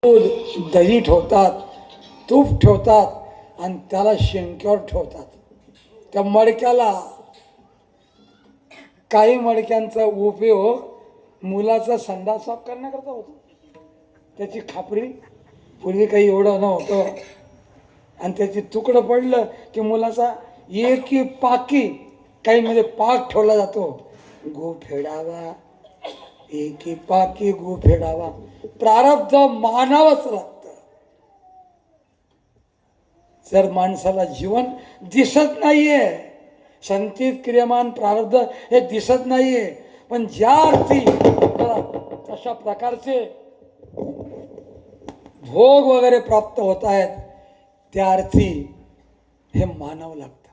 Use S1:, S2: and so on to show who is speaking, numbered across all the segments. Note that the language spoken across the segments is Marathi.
S1: दूध दही ठेवतात, तूप ठेवतात आणि त्याला शेंक्यावर ठेवतात. त्या मडक्याला काही मडक्यांचा उपयोग मुलाचा संडास साफ करण्याकरता होतो. त्याची खापरी पूर्वी काही एवढं नव्हतं आणि त्याची तुकडं पडलं की मुलाचा एकी पाकी काहींमध्ये पाक ठेवला जातो. गो फेडावा, एकी पाकी गो फेडावा. प्रारब्ध मानावंच लागतं. जर माणसाला जीवन दिसत नाहीये, संचित क्रियमान प्रारब्ध हे दिसत नाहीये, पण ज्या अर्थी तशा प्रकारचे भोग वगैरे प्राप्त होत आहेत त्या अर्थी हे मानावं लागतं.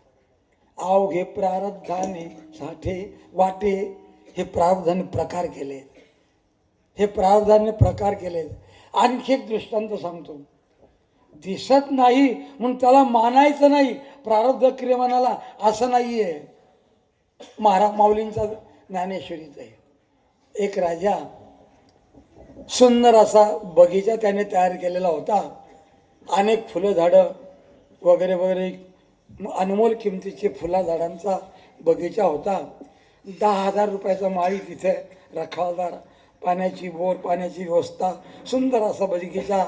S1: अवघे प्रारब्धाने साठे वाटे, हे प्रारब्धाने प्रकार केले, हे प्रारब्धाने प्रकार केले. आणखी एक दृष्टांत सांगतो. दिसत नाही म्हणून त्याला मानायचं नाही प्रारब्ध क्रियमानाला, असं नाहीये. महाराज माऊलींचा ज्ञानेश्वरीचा आहे. एक राजा सुंदर असा बगीचा त्याने तयार केलेला होता. अनेक फुलं झाडं वगैरे वगैरे अनमोल किमतीचे फुला झाडांचा बगीचा होता. 10,000 रुपयाचा माळी तिथे रखवालदार, पाण्याची बोर, पाण्याची व्यवस्था, सुंदर असा बगीचा.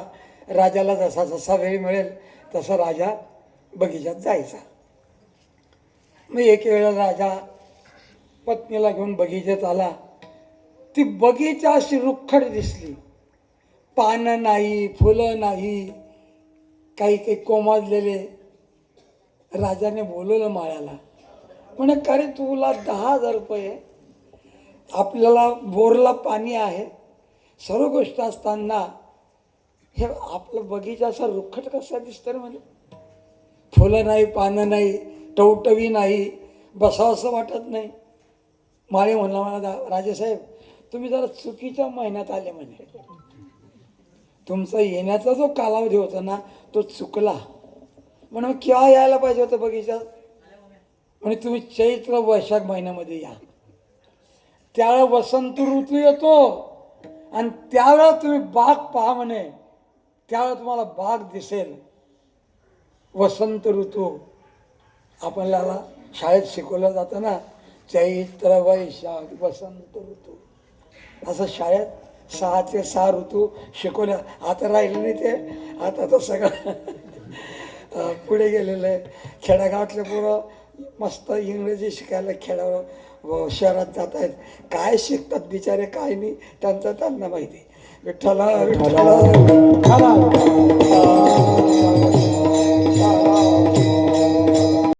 S1: राजाला जसा जसा वेळ मिळेल तसा राजा बगीचात जायचा. मग एक वेळा राजा पत्नीला घेऊन बगीचात आला. ती बगीचा अशी रुखड दिसली, पानं नाही, फुलं नाही, काही काही कोमाजलेले. राजाने बोलवलं माळ्याला, म्हणे का रे तुला 10,000 रुपये, आपल्याला बोरला पाणी आहे, सर्व गोष्ट असताना हे आपलं बगीचा असा रुखट कसा दिसतं रे. म्हणजे फुलं नाही, पानं नाही, टवटवी नाही, बसावं असं वाटत नाही. माळे म्हणला, मला राजेसाहेब तुम्ही जरा चुकीच्या महिन्यात आले म्हणे. तुमचा येण्याचा जो कालावधी होता ना तो चुकला. म्हणून केव्हा यायला पाहिजे होतं बगीचात? म्हणजे तुम्ही चैत्र वैशाख महिन्यामध्ये या, त्यावेळेला वसंत ऋतू येतो आणि त्यावेळेला तुम्ही बाग पहा म्हणे, त्यावेळेला तुम्हाला बाग दिसेल. वसंत ऋतू आपल्याला शाळेत शिकवलं जातं ना, चैत्र वैशाख वसंत ऋतू, असं शाळेत 6 ऋतू शिकवल्या. आता राहिलं नाही ते, आता तर सगळं पुढे गेलेलं आहे. खेड्यागावातले पोरं मस्त इंग्रजी शिकायला खेड्यावर शहरात जात आहेत. काय शिकतात बिचारे काय नाही, त्यांचं त्यांना माहिती. विठ्ठला विठ्ठला